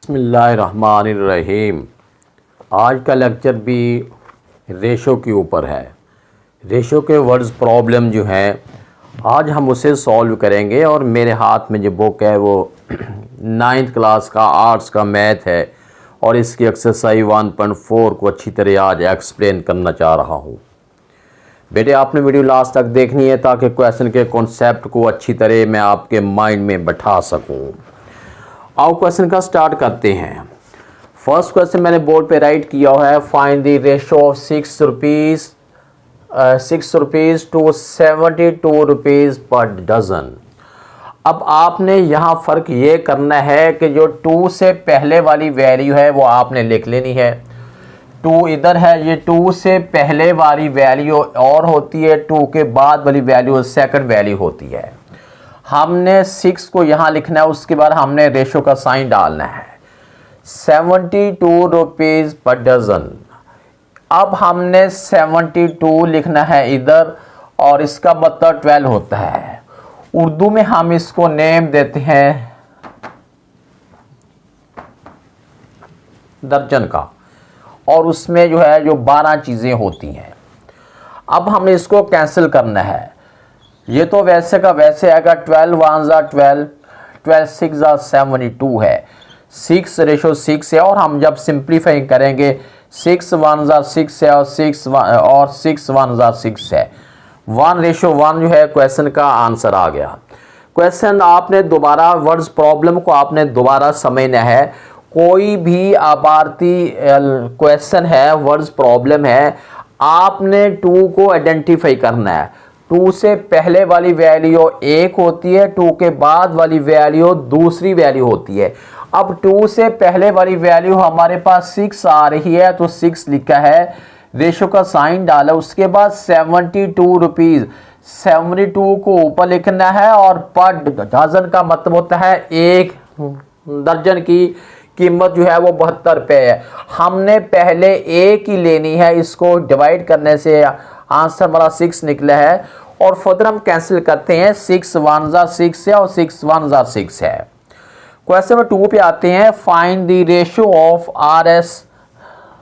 बिस्मिल्लाहिर्रहमानिर्रहीम। आज का लेक्चर भी रेशो के ऊपर है। रेशो के वर्ड्स प्रॉब्लम जो हैं आज हम उसे सॉल्व करेंगे। और मेरे हाथ में जो बुक है वो 9th क्लास का आर्ट्स का मैथ है और इसकी एक्सरसाइज 1.4 को अच्छी तरह आज एक्सप्लेन करना चाह रहा हूँ। बेटे आपने वीडियो लास्ट तक देखनी है ताकि क्वेश्चन के कॉन्सेप्ट को अच्छी तरह मैं आपके माइंड में बैठा सकूँ। आओ क्वेश्चन का स्टार्ट करते हैं। फर्स्ट क्वेश्चन मैंने बोर्ड पे राइट किया हुआ है, find the ratio of 6 rupees to 72 rupees per dozen. अब आपने यहाँ फ़र्क ये करना है कि जो 2 से पहले वाली वैल्यू है वो आपने लिख लेनी है। 2 इधर है, ये 2 से पहले वाली वैल्यू और होती है, 2 के बाद वाली वैल्यू सेकंड वैल्यू होती है। हमने 6 को यहाँ लिखना है, उसके बाद हमने रेशो का साइन डालना है। 72 रुपीज़ पर डजन। अब हमने 72 लिखना है इधर और इसका मतलब 12 होता है। उर्दू में हम इसको नेम देते हैं दर्जन का, और उसमें जो है जो 12 चीज़ें होती हैं। अब हमने इसको कैंसिल करना है। ये तो वैसे का वैसे आएगा, 12 1 12, 12 6 72 है। 6 रेशो 6 है और हम जब सिंप्लीफाई करेंगे 6 1 6 है और 6 1 6 है। 1 रेशो 1 जो है क्वेश्चन का आंसर आ गया। क्वेश्चन आपने दोबारा वर्ड्स प्रॉब्लम को आपने दोबारा समझना है। कोई भी आभारती क्वेश्चन है, वर्ड्स प्रॉब्लम है, आपने 2 को आइडेंटिफाई करना है। 2 से पहले वाली वैल्यू 1 होती है, 2 के बाद वाली वैल्यू दूसरी वैल्यू होती है। अब 2 से पहले वाली वैल्यू हमारे पास 6 आ रही है तो 6 लिखा है, रेशो का साइन डाला, उसके बाद 72 रुपीज़, 72 को ऊपर लिखना है और पर डजन का मतलब होता है एक दर्जन की कीमत जो है वो 72 रुपये है। हमने पहले एक ही लेनी है, इसको डिवाइड करने से आंसर हमारा 6 निकला है। और फर्दर हम कैंसिल करते हैं, 6 1 6 है और 6 1 6 है। क्वेश्चन नंबर 2 पे आते हैं, find the ratio of RS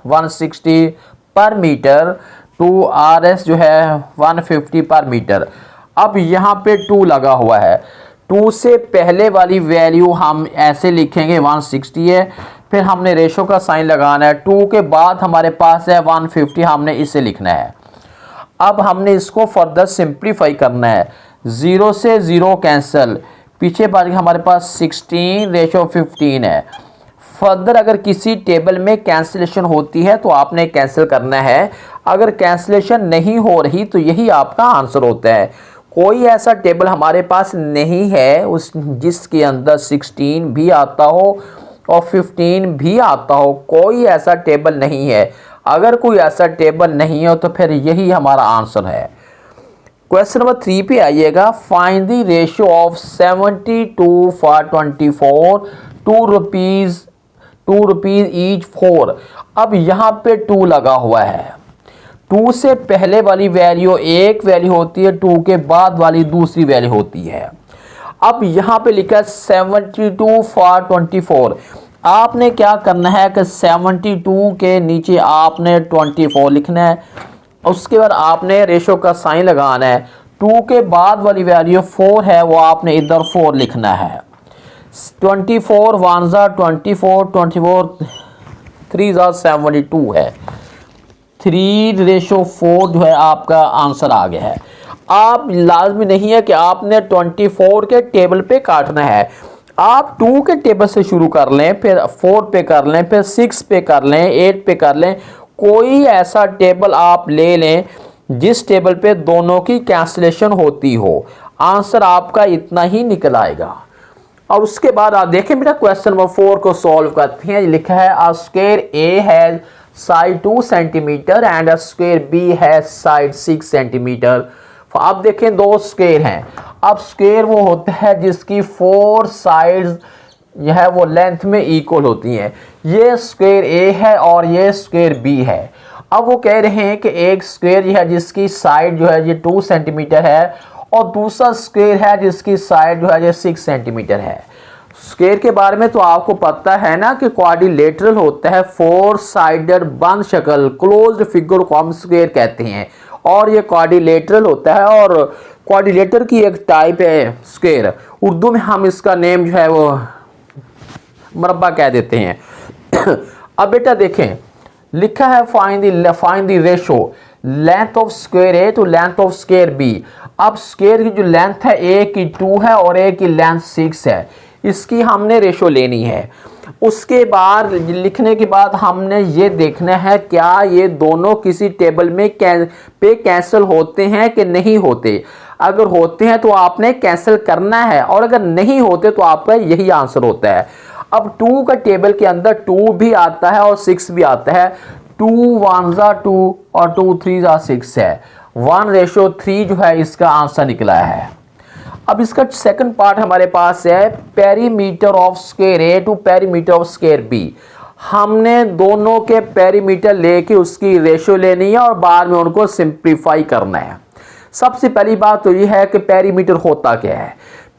160 पर मीटर टू RS जो है 150 पर मीटर। अब यहाँ पे 2 लगा हुआ है। 2 से पहले वाली वैल्यू हम ऐसे लिखेंगे 160 है, फिर हमने रेशो का साइन लगाना है। 2 के बाद हमारे पास है 150, हमने इसे लिखना है। अब हमने इसको फर्दर सिंप्लीफाई करना है। 0 से 0 कैंसिल, पीछे बाद हमारे पास 16 रेशो 15 है। फर्दर अगर किसी टेबल में कैंसिलेशन होती है तो आपने कैंसिल करना है। अगर कैंसिलेशन नहीं हो रही तो यही आपका आंसर होता है। कोई ऐसा टेबल हमारे पास नहीं है उस जिसके अंदर 16 भी आता हो और 15 भी आता हो, कोई ऐसा टेबल नहीं है। अगर कोई ऐसा टेबल नहीं हो तो फिर यही हमारा आंसर है। क्वेश्चन नंबर 3 पे आइएगा, find the ratio of 72 for 24 2 rupees each 4। अब यहाँ पे 2 लगा हुआ है। 2 से पहले वाली वैल्यू एक वैल्यू होती है, 2 के बाद वाली दूसरी वैल्यू होती है। अब यहाँ पे लिखा है 72 फॉर 24। आपने क्या करना है कि 72 के नीचे आपने 24 लिखना है, उसके बाद आपने रेशो का साइन लगाना है। 2 के बाद वाली वैल्यू 4 है, वो आपने इधर 4 लिखना है। 24 1 24 24 3 72 है। 3 रेशो 4 जो है आपका आंसर आ गया है। आप लाजमी नहीं है कि आपने 24 के टेबल पे काटना है। आप 2 के टेबल से शुरू कर लें, फिर 4 पे कर लें, फिर 6 पे कर लें, 8 पे कर लें। कोई ऐसा टेबल आप ले लें जिस टेबल पे दोनों की कैंसिलेशन होती हो, आंसर आपका इतना ही निकल आएगा। और उसके बाद आप देखें बेटा क्वेश्चन नंबर 4 को सॉल्व करते हैं। लिखा है, a square A has side 2 centimetre and a square B has side 6 centimetre. अब देखें 2 स्क्वायर हैं। अब स्क्वायर वो होता है जिसकी 4 साइड्स यह है वो लेंथ में इक्वल होती हैं। ये स्क्वायर ए है और ये स्क्वायर बी है। अब वो कह रहे हैं कि एक स्क्वायर है जिसकी साइड जो है ये 2 सेंटीमीटर है और दूसरा स्क्वायर है जिसकी साइड जो है ये 6 सेंटीमीटर है। स्क्वायर के बारे में तो आपको पता है ना कि क्वाड्रिलेटरल होता है फोर साइडेड बंद शक्ल, क्लोज्ड फिगर को हम स्क्वायर कहते हैं, और ये क्वाड्रिलेटरल होता है। और क्वाड्रिलेटर की एक टाइप है स्क्वायर, उर्दू में हम इसका नेम जो है वो मरबा कह देते हैं। अब बेटा देखें, लिखा है find the ratio length of square A to length of square B. अब स्क्वायर की जो लेंथ है ए की 2 है और ए की लेंथ 6 है, इसकी हमने रेशो लेनी है। उसके बाद लिखने के बाद हमने ये देखना है क्या ये दोनों किसी टेबल में पे कैंसिल होते हैं कि नहीं होते। अगर होते हैं तो आपने कैंसिल करना है, और अगर नहीं होते तो आपका यही आंसर होता है। अब 2 का टेबल के अंदर 2 भी आता है और 6 भी आता है। 2 1 2 और 2 3 6 है, 1:3 जो है इसका आंसर निकला है। अब इसका सेकंड पार्ट हमारे पास है perimeter of square A to perimeter of square B. हमने दोनों के पेरीमीटर लेके उसकी रेशो लेनी है और बाद में उनको सिंप्लीफाई करना है। सबसे पहली बात तो यह है कि पेरीमीटर होता क्या है।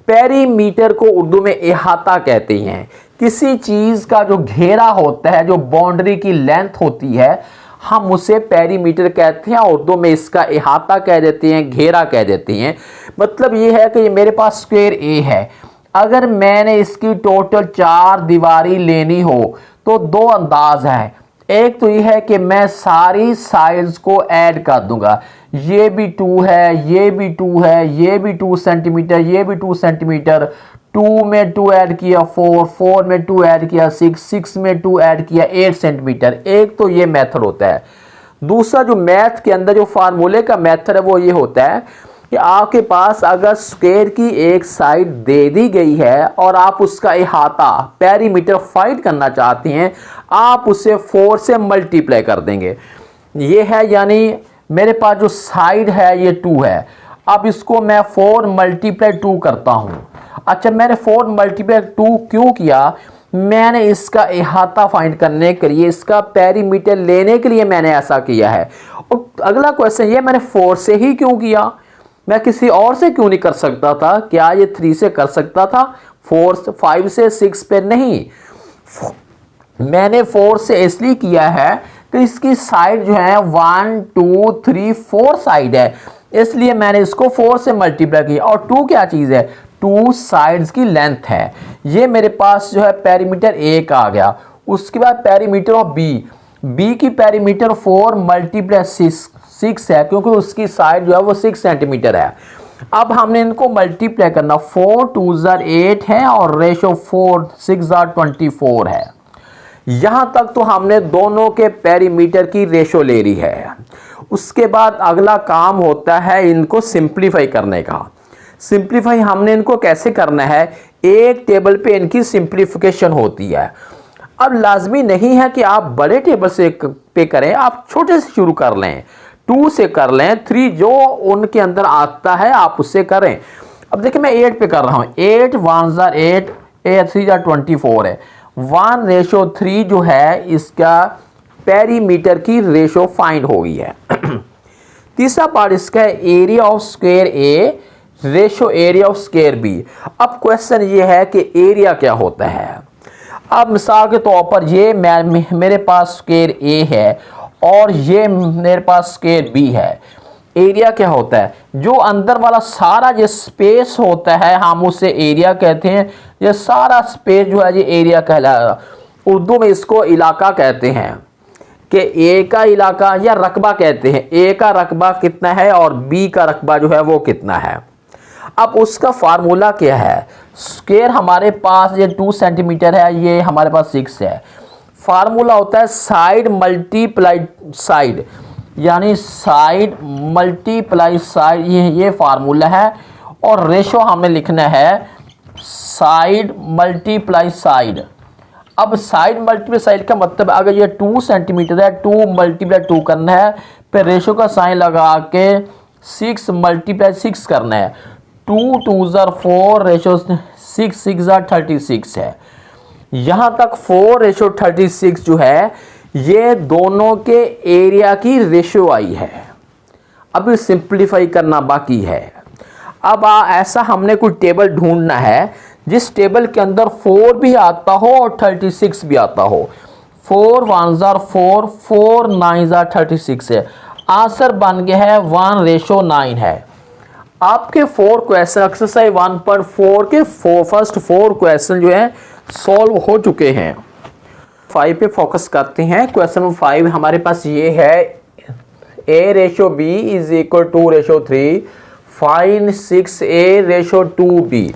पेरीमीटर को उर्दू में इहाता कहते हैं। किसी चीज का जो घेरा होता है, जो बाउंड्री की लेंथ होती है, हम उसे पेरीमीटर कहते हैं। उर्दू में इसका इहाता कह देते हैं, घेरा कह देते हैं। मतलब ये है कि मेरे पास स्क्वायर ए है, अगर मैंने इसकी टोटल 4 दीवारी लेनी हो तो 2 अंदाज है। एक तो ये है कि मैं सारी साइड्स को ऐड कर दूंगा, ये भी 2 है, ये भी 2 है, ये भी 2 सेंटीमीटर, ये भी 2 सेंटीमीटर, 2 में 2 ऐड किया 4, 4 में 2 ऐड किया 6, 6 में 2 ऐड किया 8 सेंटीमीटर। एक तो ये मेथड होता है। दूसरा जो मैथ के अंदर जो फार्मूले का मेथड है वो ये होता है कि आपके पास अगर स्क्वायर की एक साइड दे दी गई है और आप उसका इहाता पेरीमीटर फाइंड करना चाहते हैं, आप उसे 4 से मल्टीप्लाई कर देंगे। ये है, यानी मेरे पास जो साइड है ये 2 है। अब इसको मैं 4 मल्टीप्लाई 2 करता हूँ। अच्छा, मैंने 4 मल्टीप्लाई 2 क्यों किया? मैंने इसका इहाता फाइंड करने के लिए, इसका पेरीमीटर लेने के लिए मैंने ऐसा किया है। और अगला क्वेश्चन ये, मैंने 4 से ही क्यों किया? मैं किसी और से क्यों नहीं कर सकता था? क्या ये 3 से कर सकता था? 5 से 6 पे नहीं। मैंने 4 से इसलिए किया है कि इसकी साइड जो है 1 2 3 4 साइड है, इसलिए मैंने इसको 4 से मल्टीप्लाई किया। और 2 क्या चीज़ है? 2 साइड्स की लेंथ है। ये मेरे पास जो है पेरीमीटर ए का आ गया। उसके बाद पेरीमीटर ऑफ बी की पेरीमीटर 4 मल्टीप्लाई 6 है, क्योंकि उसकी साइड जो है वो 6 सेंटीमीटर है। अब हमने इनको मल्टीप्लाई करना, 4 2 8 है और रेशो 4 6 24 है। यहां तक तो हमने दोनों के पेरीमीटर की रेशो ले ली है। उसके बाद अगला काम होता है इनको सिंप्लीफाई करने का। सिंप्लीफाई हमने इनको कैसे करना है? एक टेबल पे इनकी सिंप्लीफिकेशन होती है। अब लाजमी नहीं है कि आप बड़े टेबल से पे करें, आप छोटे से शुरू कर लें, 2 से कर लें, 3 जो उनके अंदर आता है आप उससे करें। अब देखिए मैं 8 पे कर रहा हूँ। 8 1 8, 8 3 24 है। 1:3 जो है इसका पेरीमीटर की रेशो फाइंड हो गई है। तीसरा पार्ट इसका है area of square A ratio area of square B. अब क्वेश्चन ये है कि एरिया क्या होता है। अब मिसाल के तौर पर ये मेरे पास स्क्वायर ए है और ये मेरे पास स्क्वायर बी है। एरिया क्या होता है? जो अंदर वाला सारा जो स्पेस होता है हम उसे एरिया कहते हैं। ये सारा स्पेस जो है ये एरिया कहलाएगा। उर्दू में इसको इलाका कहते हैं कि ए का इलाका या रकबा कहते हैं। ए का रकबा कितना है और बी का रकबा जो है वो कितना है। अब उसका फार्मूला क्या है? स्क्वायर हमारे पास ये 2 सेंटीमीटर है, ये हमारे पास 6 है। फार्मूला होता है साइड मल्टीप्लाई साइड, यानी साइड मल्टीप्लाई साइड, ये फार्मूला है। और रेशो हमें लिखना है साइड मल्टीप्लाई साइड। अब साइड मल्टीप्लाई साइड का मतलब अगर ये 2 सेंटीमीटर है, 2 मल्टीप्लाई 2 करना है, फिर रेशो का साइन लगा के 6 मल्टीप्लाई 6 करना है। 2 2 4 रेशो 6 6 36 है। यहाँ तक 4 रेशो 36 जो है ये दोनों के एरिया की रेशो आई है। अभी सिंप्लीफाई करना बाकी है। अब ऐसा हमने कोई टेबल ढूंढना है जिस टेबल के अंदर 4 भी आता हो और 36 भी आता हो। 4 1 जार 4, 4 9 जार 36 है। आंसर बन गया है 1:9 है। आपके 4 क्वेश्चन एक्सरसाइज 1.4 के फर्स्ट 4 क्वेश्चन जो है सॉल्व हो चुके हैं। 5 पे फोकस करते हैं। क्वेश्चन 5 हमारे पास ये है, A/B is equal to 2:3, find 6A/2B।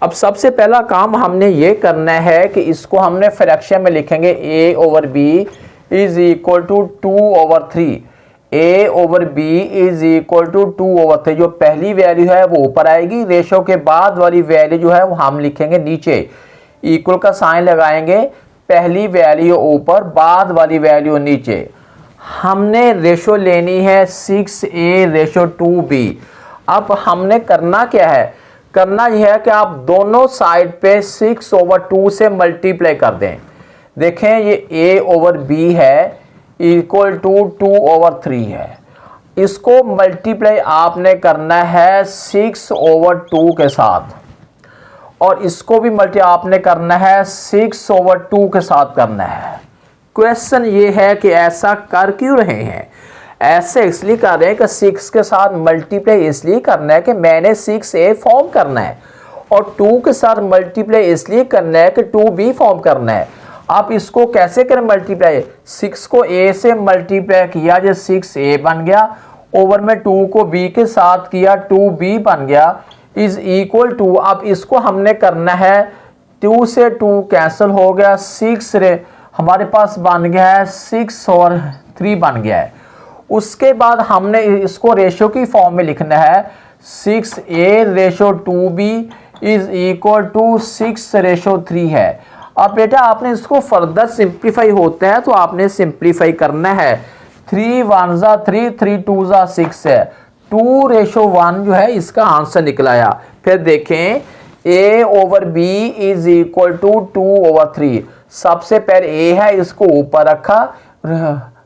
अब सबसे पहला काम हमने ये करना है कि इसको हमने फ्रैक्शन में लिखेंगे। A/B is equal to 2/3। A/B is equal to 2/3। जो पहली वैल्यू है वो ऊपर आएगी, रेशो के बाद वाली वैल्यू जो है वो हम लिखेंगे नीचे। इक्वल का साइन लगाएंगे, पहली वैल्यू ऊपर, बाद वाली वैल्यू नीचे। हमने रेशो लेनी है 6A/2B। अब हमने करना क्या है, करना यह है कि आप दोनों साइड पे 6/2 से मल्टीप्लाई कर दें। देखें ये A/B है इक्वल टू 2/3 है। इसको मल्टीप्लाई आपने करना है 6/2 के साथ, और इसको भी मल्टीप्लाई आपने करना है 6/2 के साथ करना है। क्वेश्चन ये है कि ऐसा कर क्यों रहे हैं? ऐसे इसलिए कर रहे हैं कि 6 के साथ मल्टीप्लाई इसलिए करना है कि मैंने 6A फॉर्म करना है, और 2 के साथ मल्टीप्लाई इसलिए करना है कि 2B फॉर्म करना है। आप इसको कैसे करें मल्टीप्लाई? 6 को A से मल्टीप्लाई किया जो 6A बन गया, ओवर में 2 को B के साथ किया 2B बन गया, इज इक्वल टू। अब इसको हमने करना है 2 से 2 कैंसिल हो गया, 6 हमारे पास बन गया है 6 और 3 बन गया है। उसके बाद हमने इसको रेशो की फॉर्म में लिखना है 6A/2B इज इक्वल टू 6/3 है। अब बेटा आपने इसको फर्दर सिंप्लीफाई होता है तो आपने सिंप्लीफाई करना है। 3 1 जा 3, 3 2 जा 6 है। 2:1 जो है इसका आंसर निकलाया। फिर देखें A/B इज इक्वल टू 2/3। सबसे पहले A है, इसको ऊपर रखा,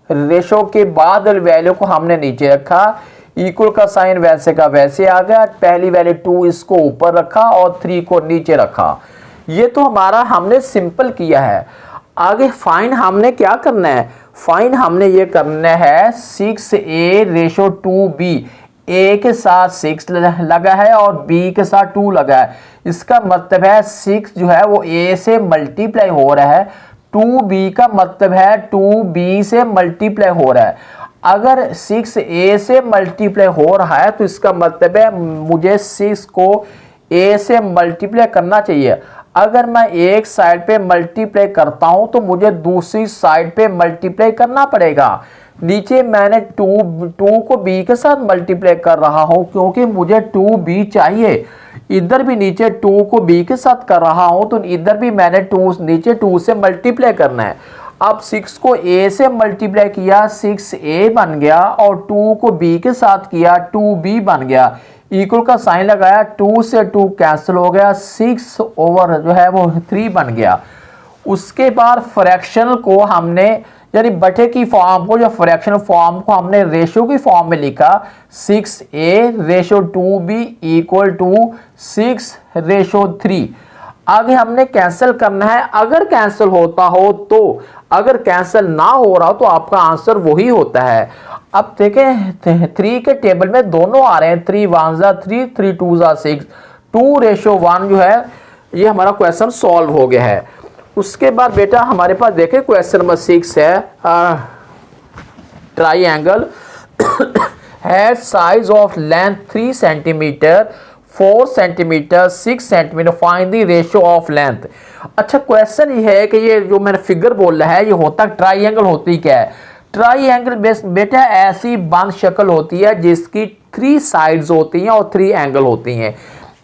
रेशो के बाद वैल्यू को हमने नीचे रखा, इक्वल का साइन वैसे का वैसे आ गया। पहली वैल्यू 2 इसको ऊपर रखा और 3 को नीचे रखा। ये तो हमारा हमने सिंपल किया है। आगे फाइन हमने क्या करना है? फाइन हमने ये करना है 6A/2B। A के साथ 6 लगा है और B के साथ 2 लगा है। इसका मतलब है 6 जो है वो A से मल्टीप्लाई हो रहा है, 2B का मतलब है 2B से मल्टीप्लाई हो रहा है। अगर 6A से मल्टीप्लाई हो रहा है तो इसका मतलब है मुझे 6 को A से मल्टीप्लाई करना चाहिए। अगर मैं एक साइड पे मल्टीप्लाई करता हूं तो मुझे दूसरी साइड पे मल्टीप्लाई करना पड़ेगा। नीचे मैंने 2 को B के साथ मल्टीप्लाई कर रहा हूं क्योंकि मुझे 2B चाहिए। इधर भी नीचे 2 को B के साथ कर रहा हूं तो इधर भी मैंने 2 नीचे 2 से मल्टीप्लाई करना है। अब 6 को A से मल्टीप्लाई किया 6A बन गया, और 2 को B के साथ किया 2B बन गया। इक्वल का साइन लगाया, 2 से 2 कैंसिल हो गया, 6 ओवर जो है वो 3 बन गया। उसके बाद फ्रैक्शनल को हमने यानी बटे की फॉर्म को, जो फ्रैक्शनल फॉर्म को हमने रेशो की फॉर्म में लिखा 6A/2B इक्वल टू 6/3। आगे हमने कैंसिल करना है। अगर कैंसिल होता हो तो, अगर कैंसिल ना हो रहा तो आपका आंसर वही होता है। अब देखें 3 के टेबल में दोनों आ रहे हैं, 3 1 जा 3, 3 2 जा 6, 2:1 जो है ये हमारा क्वेश्चन सॉल्व हो गया है। उसके बाद बेटा हमारे पास देखें क्वेश्चन नंबर 6 है, triangle had size of length 3 centimetre, 4 centimetre, 6 centimetre, find the ratio of length. अच्छा क्वेश्चन ये है कि ये जो मैंने फिगर बोल रहा है ये होता ट्राइंगल होती क्या है? ट्राइंगल बेटा ऐसी बंद शक्ल होती है जिसकी 3 साइड्स होती हैं और 3 एंगल होती हैं।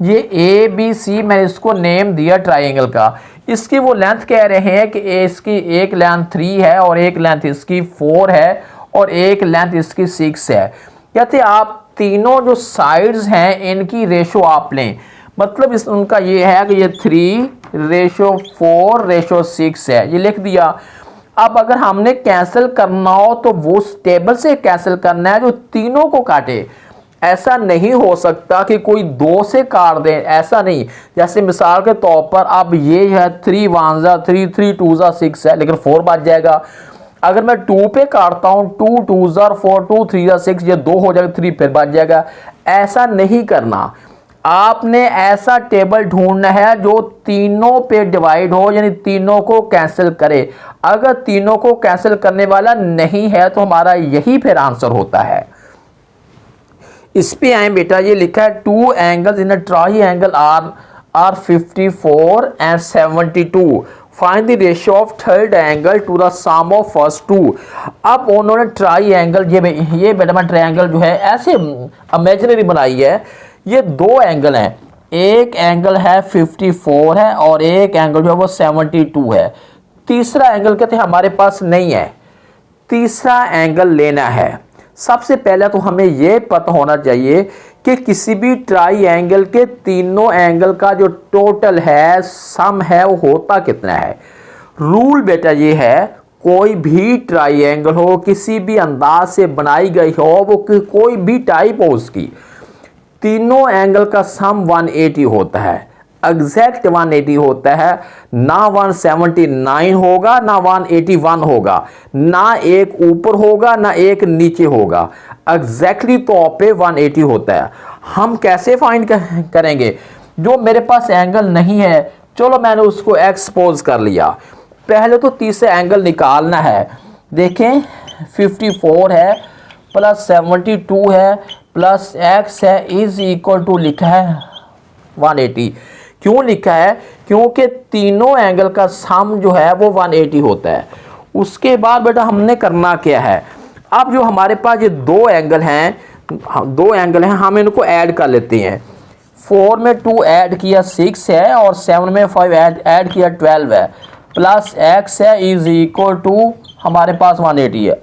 ये ABC मैंने इसको नेम दिया ट्राइंगल का। इसकी वो लेंथ कह रहे हैं कि इसकी एक लेंथ 3 है और एक लेंथ इसकी 4 है और एक लेंथ इसकी 6 है। कहते आप तीनों जो साइड्स हैं इनकी रेशो आप लें। मतलब इस उनका ये है कि ये 3:4:6 है, ये लिख दिया। अब अगर हमने कैंसिल करना हो तो वो टेबल से कैंसिल करना है जो तीनों को काटे। ऐसा नहीं हो सकता कि कोई 2 से काट दें, ऐसा नहीं। जैसे मिसाल के तौर पर अब ये है 3 1 जा 3 3 2 जा 6 है, लेकिन 4 बच जाएगा। अगर मैं 2 पे काटता हूँ 2 2 जा 4 2 3 जा 6, ये 2 हो जाएगा, 3 फिर बच जाएगा। ऐसा नहीं करना, आपने ऐसा टेबल ढूंढना है जो तीनों पे डिवाइड हो, यानी तीनों को कैंसिल करे। अगर तीनों को कैंसिल करने वाला नहीं है तो हमारा यही फिर आंसर होता है। इस पे आए बेटा, ये लिखा है 2 angles in a triangle are 54 and 72, find the ratio of third angle to the sum of first 2। अब उन्होंने ट्रायंगल, ये बेटा मैं ट्रायंगल जो है ऐसे इमेजिनरी बनाई है। ये 2 एंगल हैं, एक एंगल है 54 है और एक एंगल जो है वो 72 है। तीसरा एंगल कहते हैं हमारे पास नहीं है, तीसरा एंगल लेना है। सबसे पहले तो हमें यह पता होना चाहिए कि किसी भी ट्रायंगल के तीनों एंगल का जो टोटल है, सम है, वो होता कितना है। रूल बेटा ये है, कोई भी ट्रायंगल हो, किसी भी अंदाज से बनाई गई हो, वो कोई भी टाइप हो, उसकी तीनों एंगल का सम 180 होता है, एग्जैक्ट 180 होता है। ना 179 होगा ना 181 होगा, ना एक ऊपर होगा ना एक नीचे होगा, एग्जैक्टली तौर पे 180 होता है। हम कैसे फाइंड करेंगे? जो मेरे पास एंगल नहीं है, चलो मैंने उसको एक्सपोज कर लिया। पहले तो तीसरा एंगल निकालना है। देखें 54 है प्लस 72 है प्लस x है इज इक्वल टू लिखा है 180। क्यों लिखा है? क्योंकि तीनों एंगल का सम जो है वो 180 होता है। उसके बाद बेटा हमने करना क्या है, अब जो हमारे पास ये 2 एंगल हैं, हम इनको ऐड कर लेते हैं। 4 में 2 ऐड किया 6 है और 7 में 5 ऐड किया 12 है, प्लस x है इज इक्वल टू हमारे पास 180 है।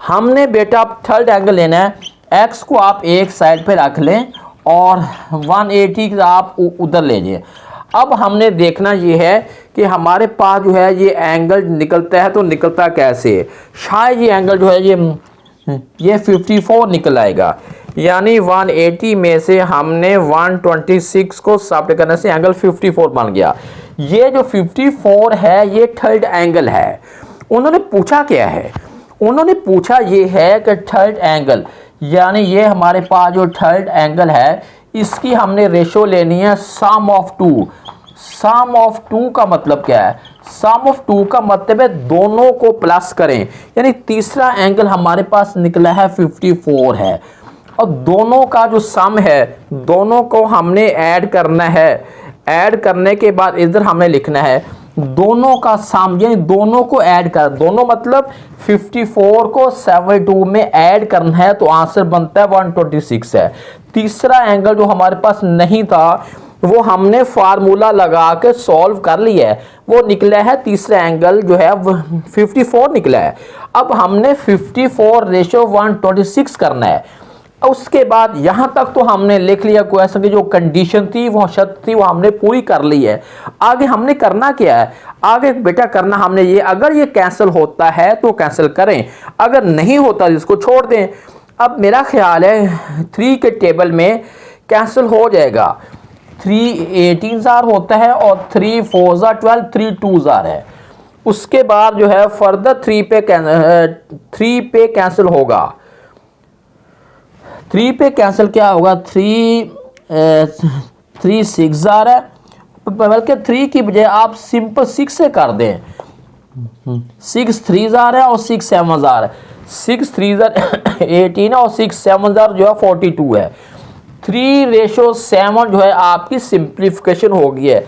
हमने बेटा अब थर्ड एंगल लेना है, x को आप एक साइड पे रख लें और 180 आप उधर ले जाइए। अब हमने देखना ये है कि हमारे पास जो है ये एंगल निकलता है तो निकलता कैसे है। शायद ये एंगल जो है ये 54 निकल आएगा, यानी 180 में से हमने 126 को सब्ट्रैक्ट करने से एंगल 54 बन गया। ये जो 54 है ये थर्ड एंगल है। उन्होंने पूछा क्या है? उन्होंने पूछा ये है कि थर्ड एंगल, यानी ये हमारे पास जो थर्ड एंगल है इसकी हमने रेशो लेनी है सम ऑफ 2। सम ऑफ 2 का मतलब क्या है? सम ऑफ 2 का मतलब है दोनों को प्लस करें, यानी तीसरा एंगल हमारे पास निकला है 54 है और दोनों का जो सम है दोनों को हमने ऐड करना है। ऐड करने के बाद इधर हमने लिखना है दोनों का सम, यानी दोनों को ऐड कर, दोनों मतलब 54 को 72 में ऐड करना है तो आंसर बनता है 126 है। तीसरा एंगल जो हमारे पास नहीं था वो हमने फार्मूला लगा के सॉल्व कर लिया है, वो निकला है तीसरा एंगल जो है 54 निकला है। अब हमने 54 रेशो 126 करना है। उसके बाद यहाँ तक तो हमने लिख लिया, क्वेश्चन की जो कंडीशन थी वो शर्त थी वो हमने पूरी कर ली है। आगे हमने करना क्या है? आगे बेटा करना हमने ये, अगर ये कैंसिल होता है तो कैंसिल करें, अगर नहीं होता इसको छोड़ दें। अब मेरा ख्याल है 3 के टेबल में कैंसिल हो जाएगा। 3 18 होता है और 3 4 12, 3 2 है। उसके बाद जो है फर्दर 3 पे कैंसिल होगा। 3 पे कैंसिल क्या होगा? 3 6 है, बल्कि 3 की बजाय आप सिंपल 6 से कर दें। 6 3 है और 6 7 है। 6 3 18 है और 6 7 जो है 42 है। 3:7 जो है आपकी सिंप्लीफिकेशन हो गई है।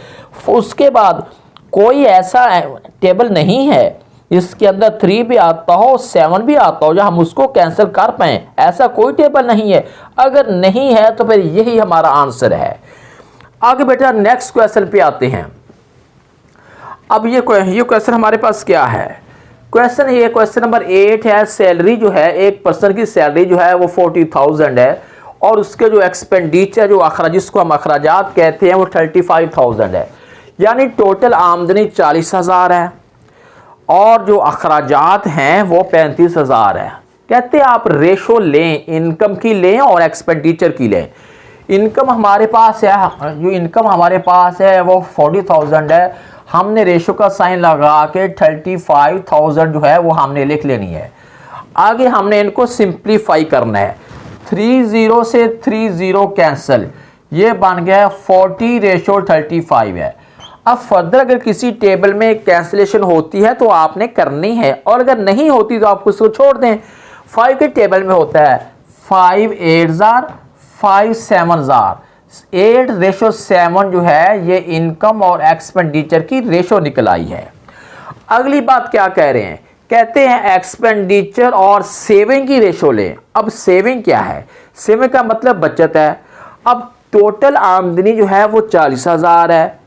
उसके बाद कोई ऐसा टेबल नहीं है इसके अंदर 3 भी आता हो 7 भी आता हो जो हम उसको कैंसिल कर पाए, ऐसा कोई टेबल नहीं है। अगर नहीं है तो फिर यही हमारा आंसर है। आगे बेटा नेक्स्ट क्वेश्चन पे आते हैं। अब ये क्वेश्चन हमारे पास क्या है? क्वेश्चन नंबर 8 है। सैलरी जो है, एक पर्सन की सैलरी जो है वो 40,000 है और उसके जो एक्सपेंडिचर जो जिसको हम अखराजात कहते हैं वो 35,000 है, यानी टोटल आमदनी 40,000 है और जो अखराजात हैं वो 35,000 है। कहते हैं आप रेशो लें, इनकम की लें और एक्सपेंडिचर की लें। इनकम हमारे पास है, जो इनकम हमारे पास है वो 40,000 है, हमने रेशो का साइन लगा के 35,000 जो है वो हमने लिख लेनी है। आगे हमने इनको सिंप्लीफाई करना है, 30 से 30 कैंसिल, ये बन गया 40:35 है। अब फर्दर अगर किसी टेबल में कैंसिलेशन होती है तो आपने करनी है, और अगर नहीं होती तो आप उसको छोड़ दें। 5 के टेबल में होता है 5 8 जार 5 7 जार, 8:7 जो है ये इनकम और एक्सपेंडिचर की रेशो निकल आई है। अगली बात क्या कह रहे हैं, कहते हैं एक्सपेंडिचर और सेविंग की रेशो लें। अब सेविंग क्या है, सेविंग का मतलब बचत है। अब टोटल आमदनी जो है वो 40,000 है,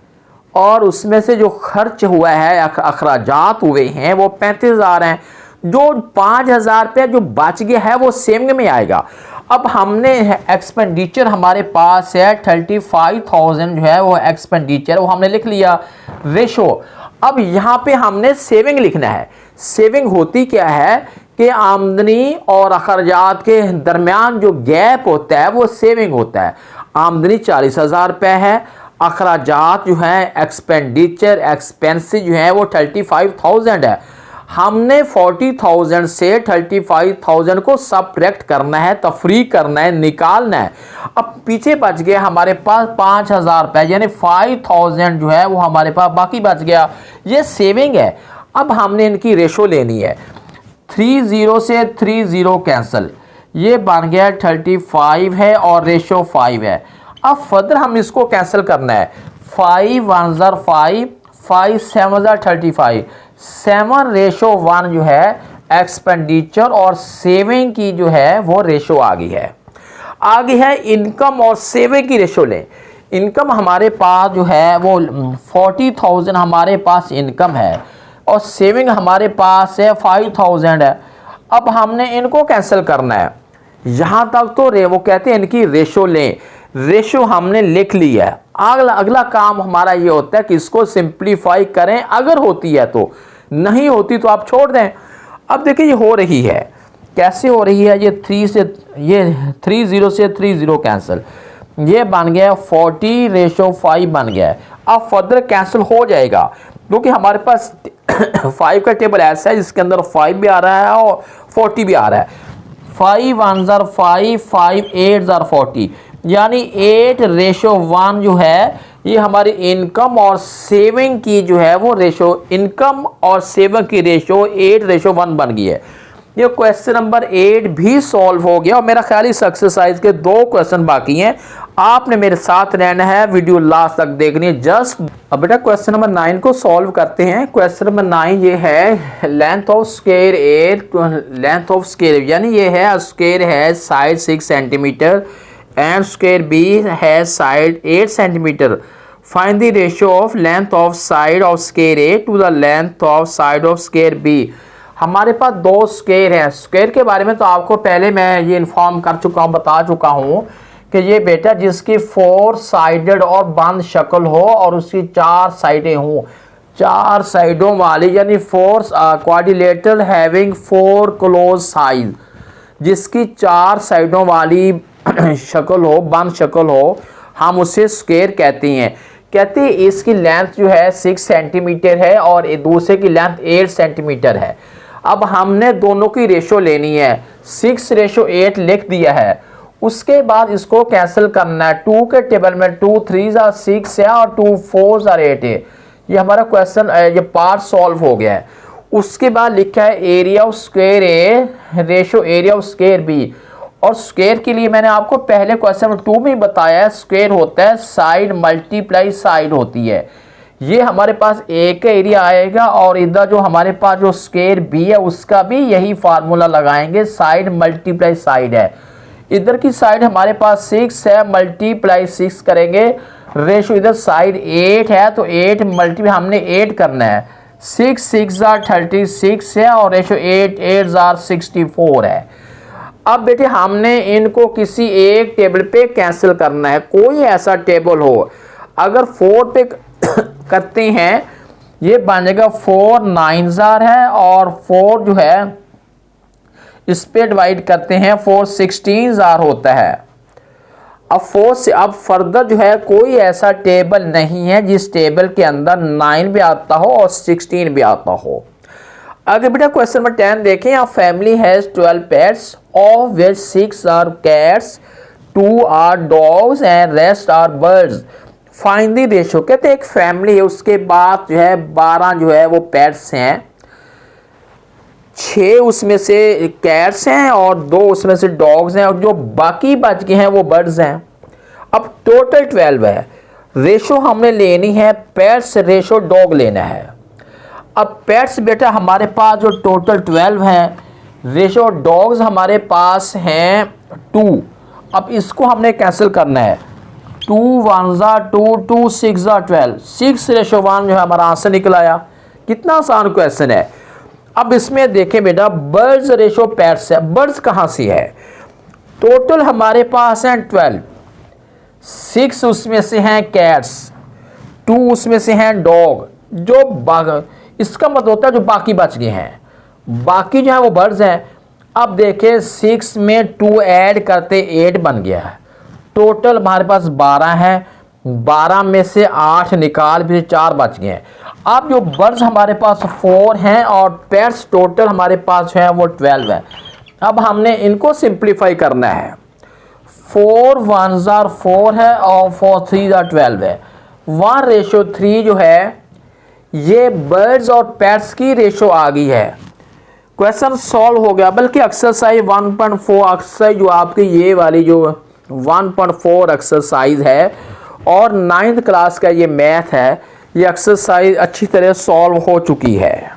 और उसमें से जो खर्च हुआ है, अखराजात हुए हैं वो 35,000 हैं। जो 5,000 रुपये जो बच गया है वो सेविंग में आएगा। अब हमने एक्सपेंडिचर हमारे पास है 35,000 जो है वो एक्सपेंडिचर, वो हमने लिख लिया रेशो। अब यहाँ पे हमने सेविंग लिखना है। सेविंग होती क्या है कि आमदनी और अखराजात के दरमियान जो गैप होता है वो सेविंग होता है। आमदनी 40,000 रुपये है, अखराजात जो हैं एक्सपेंडिचर एक्सपेंसेस जो हैं वो 35,000 है। हमने 40,000 से 35,000 को सबट्रैक्ट करना है, तफरीक करना है, निकालना है। अब पीछे बच गया हमारे पास 5,000 रुपये, यानी 5,000 जो है वो हमारे पास बाकी बच गया, ये सेविंग है। अब हमने इनकी रेशो लेनी है, 30 से 30 कैंसिल, ये बन गया 35 है और रेशो 5 है। अब फर्दर हम इसको कैंसिल करना है, 5 1 जार 5, 5 7 जार 35, 7:1 जो है एक्सपेंडिचर और सेविंग की जो है वो रेशो आ गई है। आगे है इनकम और सेविंग की रेशो लें। इनकम हमारे पास जो है वो 40,000 हमारे पास इनकम है, और सेविंग हमारे पास है 5,000 है। अब हमने इनको कैंसिल करना है, यहाँ तक तो वो कहते हैं इनकी रेशो लें। रेशो हमने लिख ली है। अगला काम हमारा ये होता है कि इसको सिंप्लीफाई करें, अगर होती है तो, नहीं होती तो आप छोड़ दें। अब देखिए ये हो रही है, कैसे हो रही है, ये 30 से 30 कैंसिल, ये बन गया 40:5 बन गया है। अब फर्दर कैंसिल हो जाएगा क्योंकि हमारे पास 5 का टेबल ऐसा है जिसके अंदर 5 भी आ रहा है और 40 भी आ रहा है। 5 1 जार 5, 5 8 जार 40, यानी 8:1 जो है ये हमारी इनकम और सेविंग की जो है वो रेशो, इनकम और सेविंग की रेशो 8:1 बन गई है। ये क्वेश्चन नंबर 8 भी सॉल्व हो गया, और मेरा ख्याल इस एक्सरसाइज के 2 क्वेश्चन बाकी हैं। आपने मेरे साथ रहना है, वीडियो लास्ट तक देखनी है जस्ट। अब बेटा क्वेश्चन नंबर 9 को सॉल्व करते हैं। क्वेश्चन नंबर 9 ये है, length of square A, length of square यानी ये है स्क्वायर है side 6 centimetre and square B है side 8 centimetre. Find the ratio of length of side of square A to the length of side of square B। हमारे पास 2 square हैं। Square के बारे में तो आपको पहले मैं ये इन्फॉर्म कर चुका हूँ, बता चुका हूँ कि ये बेटा जिसकी 4 साइडेड और बंद शक्ल हो और उसकी 4 साइडें हों, 4 साइडों वाली, यानी 4 क्वाड्रिलेटरल हैविंग 4 क्लोज साइड, जिसकी 4 साइडों वाली शक्ल हो, बंद शक्ल हो, हम उसे स्क्वायर कहते हैं। कहते हैं इसकी लेंथ जो है 6 सेंटीमीटर है और दूसरे की लेंथ 8 सेंटीमीटर है। अब हमने दोनों की रेशो लेनी है, 6:8 लिख दिया है। उसके बाद इसको कैंसिल करना है। 2 के टेबल में 2 3 जार 6 है और 2 4 जार 8 है। ये हमारा क्वेश्चन, ये पार्ट सॉल्व हो गया है। उसके बाद लिखा है area of square A ratio area of square B, और स्क्वायर के लिए मैंने आपको पहले क्वेश्चन 2 में बताया है, स्क्वायर होता है साइड मल्टीप्लाई साइड होती है। ये हमारे पास ए का एरिया आएगा, और इधर जो हमारे पास जो स्क्वायर बी है उसका भी यही फार्मूला लगाएंगे, साइड मल्टीप्लाई साइड है। इधर की साइड हमारे पास 6 है, मल्टीप्लाई 6 करेंगे, रेशो इधर साइड 8 है तो 8 मल्टीप्लाई हमने 8 करना है, 6 6 जार 36 है और रेशो 8 8 जार 64 है। अब बेटे हमने इनको किसी एक टेबल पे कैंसिल करना है, कोई ऐसा टेबल हो। अगर 4 पे करते हैं ये बन जाएगा 4 9 जार है और 4 जो है इस पे डिवाइड करते हैं 4 16 आर होता है। अब 4 से अब फर्दर जो है कोई ऐसा टेबल नहीं है जिस टेबल के अंदर 9 भी आता हो और 16 भी आता हो। अगर बेटा क्वेश्चन नंबर 10 देखें, a family has 12 pets of which 6 are cats, 2 are dogs and rest are birds, find the ratio. कहते हैं एक फैमिली है, उसके बाद जो है 12 जो है वो पेट्स हैं, 6 उसमें से कैट्स हैं और 2 उसमें से डॉग्स हैं, और जो बाकी बच गए हैं वो बर्ड्स हैं। अब टोटल 12 है। रेशो हमने लेनी है पेट्स रेशो डॉग लेना है। अब पेट्स बेटा हमारे पास जो टोटल 12 हैं, रेशो डॉग्स हमारे पास हैं 2। अब इसको हमने कैंसिल करना है। 2 1 2 2 6 12, 6:1 जो है हमारा आंसर निकल आया। कितना आसान क्वेश्चन है। अब इसमें देखें बेटा बर्ड्स रेशो पेट्स है, बर्ड्स कहाँ से है। टोटल हमारे पास हैं 12, 6 उसमें से हैं कैट्स, 2 उसमें से हैं डॉग, जो इसका मतलब होता है जो बाकी बच गए हैं, बाकी जो है वो बर्ड्स हैं। अब देखें 6 में 2 ऐड करते 8 बन गया है। टोटल हमारे पास 12 है, 12 में से 8 निकाल फिर 4 बच गए हैं। अब जो बर्ड्स हमारे पास 4 हैं और पेट्स टोटल हमारे पास है वो 12 है। अब हमने इनको सिंप्लीफाई करना है। 4 1 4 है और 4 3 12 है। 1:3 जो है ये बर्ड्स और पेट्स की रेशो आ गई है। क्वेश्चन सॉल्व हो गया। बल्कि एक्सरसाइज 1.4 एक्सरसाइज जो आपकी ये वाली जो 1.4 एक्सरसाइज है और 9th क्लास का ये मैथ है, ये एक्सरसाइज अच्छी तरह सॉल्व हो चुकी है।